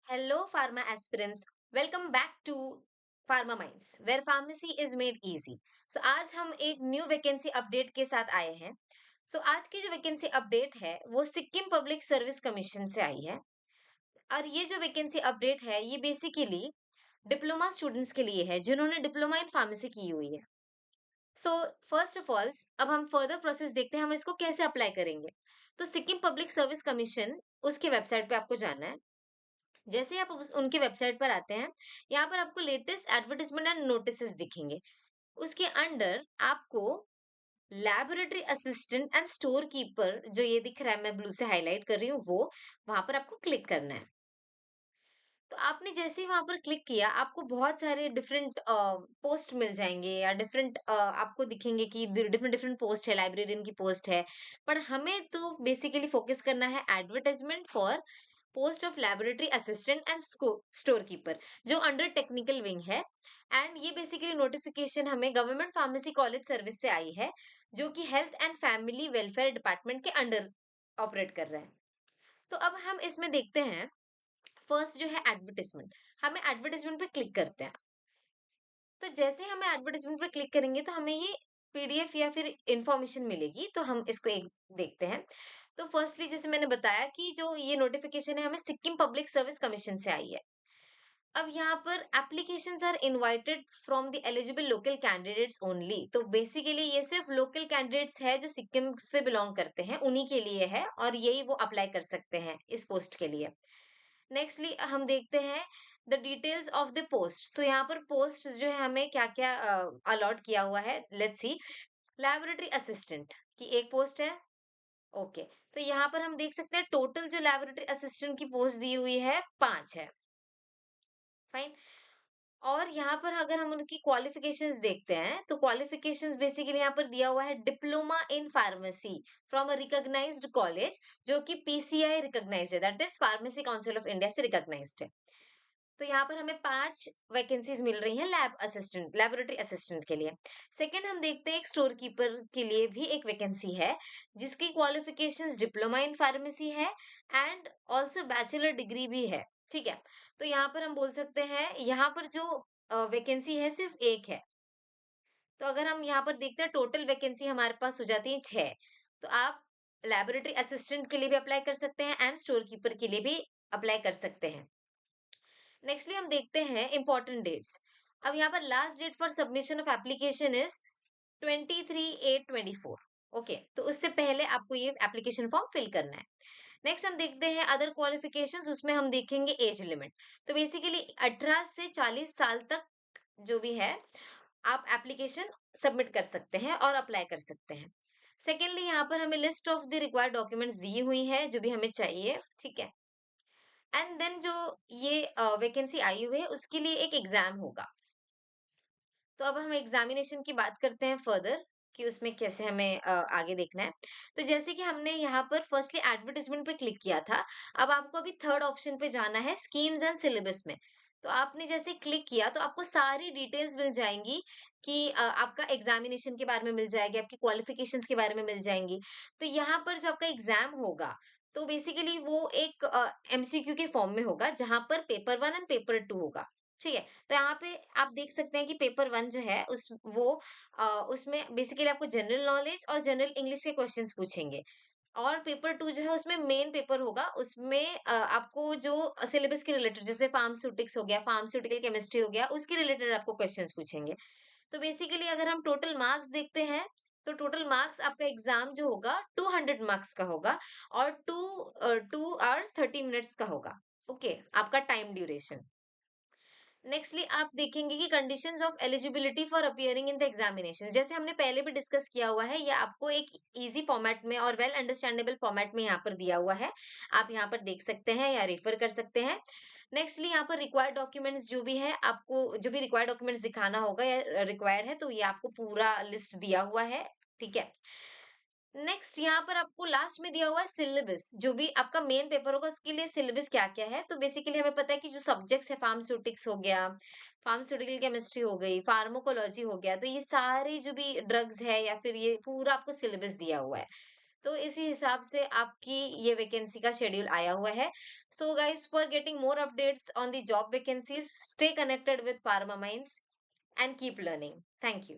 Hello, pharma aspirants. Welcome back to Pharma Minds, where pharmacy is made easy. So आज हम एक new vacancy update के साथ आए हैं. आज की जो वैकेंसी अपडेट है वो सिक्किम पब्लिक सर्विस कमीशन से आई है. और ये जो वैकेंसी अपडेट है ये बेसिकली डिप्लोमा स्टूडेंट्स के लिए है जिन्होंने डिप्लोमा इन फार्मेसी की हुई है. सो फर्स्ट ऑफ ऑल अब हम फर्दर प्रोसेस देखते हैं हम इसको कैसे अप्लाई करेंगे. तो सिक्किम पब्लिक सर्विस कमीशन उसके वेबसाइट पे आपको जाना है. जैसे ही आप उनके वेबसाइट पर आते हैं, यहाँ पर आपको लेटेस्ट एडवर्टाइजमेंट एंड नोटिसेस दिखेंगे. उसके अंडर आपको laboratory assistant and store keeper जो ये दिख रहा है, मैं ब्लू से हाईलाइट कर रही हूँ, वो वहां पर आपको क्लिक करना है. तो आपने जैसे ही वहां पर क्लिक किया आपको बहुत सारे डिफरेंट पोस्ट मिल जाएंगे या डिफरेंट आपको दिखेंगे कि डिफरेंट डिफरेंट पोस्ट है, लाइब्रेरियन की पोस्ट है. पर हमें तो बेसिकली फोकस करना है advertisement for post of laboratory assistant and store keeper जो अंडर टेक्निकल विंग है. एंड ये बेसिकली नोटिफिकेशन हमें गवर्नमेंट फार्मेसी कॉलेज सर्विस से आई है जो कि health and family welfare department के अंडर ऑपरेट कर रहा है. तो अब हम इसमें देखते हैं. फर्स्ट जो है एडवर्टाइजमेंट, हमें एडवर्टाइजमेंट पे क्लिक करते हैं. तो जैसे हमें एडवर्टाइजमेंट पे क्लिक करेंगे तो हमें ये पीडीएफ या फिर इंफॉर्मेशन मिलेगी, तो हम इसको एक देखते हैं. तो फर्स्टली जैसे मैंने बताया कि जो ये नोटिफिकेशन है हमें सिक्किम पब्लिक सर्विस कमीशन से आई है. अब यहाँ पर applications are invited from the eligible local candidates only. तो बेसिकली ये सिर्फ लोकल कैंडिडेट्स है जो सिक्किम से बिलोंग करते हैं उन्हीं के लिए है और यही वो अप्लाई कर सकते हैं इस पोस्ट के लिए. नेक्स्टली हम देखते हैं the details of the post. तो यहाँ पर पोस्ट जो है हमें क्या क्या अलॉट किया हुआ है, लेट्स सी. लैबोरेटरी असिस्टेंट की एक पोस्ट है. ओके. तो यहाँ पर हम देख सकते हैं टोटल जो लैबोरेटरी असिस्टेंट की पोस्ट दी हुई है 5 है. फाइन. और यहाँ पर अगर हम उनकी क्वालिफिकेशंस देखते हैं तो क्वालिफिकेशंस बेसिकली यहाँ पर दिया हुआ है diploma in pharmacy from a recognised college जो कि पीसीआई रिकॉग्नाइज्ड है, that is pharmacy council of India से रिकॉग्नाइज्ड है. तो यहाँ पर हमें 5 वैकेंसीज मिल रही हैं लैब असिस्टेंट, लैबोरेटरी असिस्टेंट के लिए. सेकंड हम देखते हैं एक स्टोर कीपर के लिए भी एक वैकेंसी है जिसकी क्वालिफिकेशंस डिप्लोमा इन फार्मेसी है एंड ऑल्सो बैचलर डिग्री भी है. ठीक है. तो यहाँ पर हम बोल सकते हैं यहाँ पर जो वैकेंसी है सिर्फ एक है. तो अगर हम यहाँ पर देखते हैं टोटल वैकेंसी हमारे पास हो जाती है 6. तो आप लैबोरेटरी असिस्टेंट के लिए भी अप्लाई कर सकते हैं एंड स्टोर कीपर के लिए भी अप्लाई कर सकते हैं. नेक्स्टली हम देखते हैं इंपॉर्टेंट डेट्स. अब यहाँ पर last date for submission of application is 23/8/24. Okay. तो उससे पहले आपको ये एप्लीकेशन फॉर्म फिल करना है. नेक्स्ट हम देखते हैं अदर क्वालिफिकेशंस, उसमें हम देखेंगे एज लिमिट. तो बेसिकली 18 से 40 साल तक जो भी है आप एप्लीकेशन सबमिट कर सकते हैं और अप्लाई कर सकते हैं. सेकेंडली यहाँ पर हमें list of the required documents दी हुई है जो भी हमें चाहिए. ठीक है. एंड देन जो ये वैकेंसी आई हुई है उसके लिए एक एग्जाम होगा. तो अब हम एग्जामिनेशन की बात करते हैं फर्दर कि उसमें कैसे हमें आगे देखना है. तो जैसे कि हमने यहाँ पर फर्स्टली एडवर्टाइजमेंट पे क्लिक किया था, अब आपको अभी थर्ड ऑप्शन पे जाना है स्कीम्स एंड सिलेबस में. तो आपने जैसे क्लिक किया तो आपको सारी डिटेल्स मिल जाएंगी कि आपका एग्जामिनेशन के बारे में मिल जाएगी, आपकी क्वालिफिकेशंस के बारे में मिल जाएंगी. तो यहाँ पर जो आपका एग्जाम होगा तो बेसिकली वो एक एमसीक्यू के फॉर्म में होगा जहां पर पेपर 1 एंड पेपर 2 होगा. ठीक है. तो यहाँ पे आप देख सकते हैं कि पेपर 1 जो है उसमें बेसिकली आपको जनरल नॉलेज और जनरल इंग्लिश के क्वेश्चंस पूछेंगे. और पेपर 2 जो है उसमें मेन पेपर होगा, उसमें आपको जो सिलेबस के रिलेटेड जैसे फार्मास्यूटिक्स हो गया, फार्मास्यूटिकल केमिस्ट्री हो गया, उसके रिलेटेड आपको क्वेश्चंस पूछेंगे. तो बेसिकली अगर हम टोटल मार्क्स देखते हैं तो टोटल मार्क्स आपका एग्जाम जो होगा 200 मार्क्स का होगा और 2 hours 30 minutes का होगा. ओके. आपका टाइम ड्यूरेशन. नेक्स्टली आप देखेंगे कि conditions of eligibility for appearing in the examination जैसे हमने पहले भी डिस्कस किया हुआ है, ये आपको एक इजी फॉर्मेट में और वेल अंडरस्टैंडेबल फॉर्मेट में यहाँ पर दिया हुआ है. आप यहाँ पर देख सकते हैं या रेफर कर सकते हैं. नेक्स्टली यहाँ पर रिक्वायर्ड डॉक्यूमेंट्स जो भी है, आपको जो भी रिक्वायर्ड डॉक्यूमेंट्स दिखाना होगा या रिक्वायर्ड है तो ये आपको पूरा लिस्ट दिया हुआ है. ठीक है. नेक्स्ट यहाँ पर आपको लास्ट में दिया हुआ है सिलेबस, जो भी आपका मेन पेपर होगा उसके लिए सिलेबस क्या क्या है. तो बेसिकली हमें पता है कि जो सब्जेक्ट्स है फार्मास्यूटिक्स हो गया, फार्मास्यूटिकल केमिस्ट्री हो गई, फार्माकोलॉजी हो गया, तो ये सारे जो भी ड्रग्स है या फिर ये पूरा आपको सिलेबस दिया हुआ है. तो इसी हिसाब से आपकी ये वैकेंसी का शेड्यूल आया हुआ है। So guys, for getting more updates on the job vacancies, stay connected with pharma minds and keep learning. Thank you.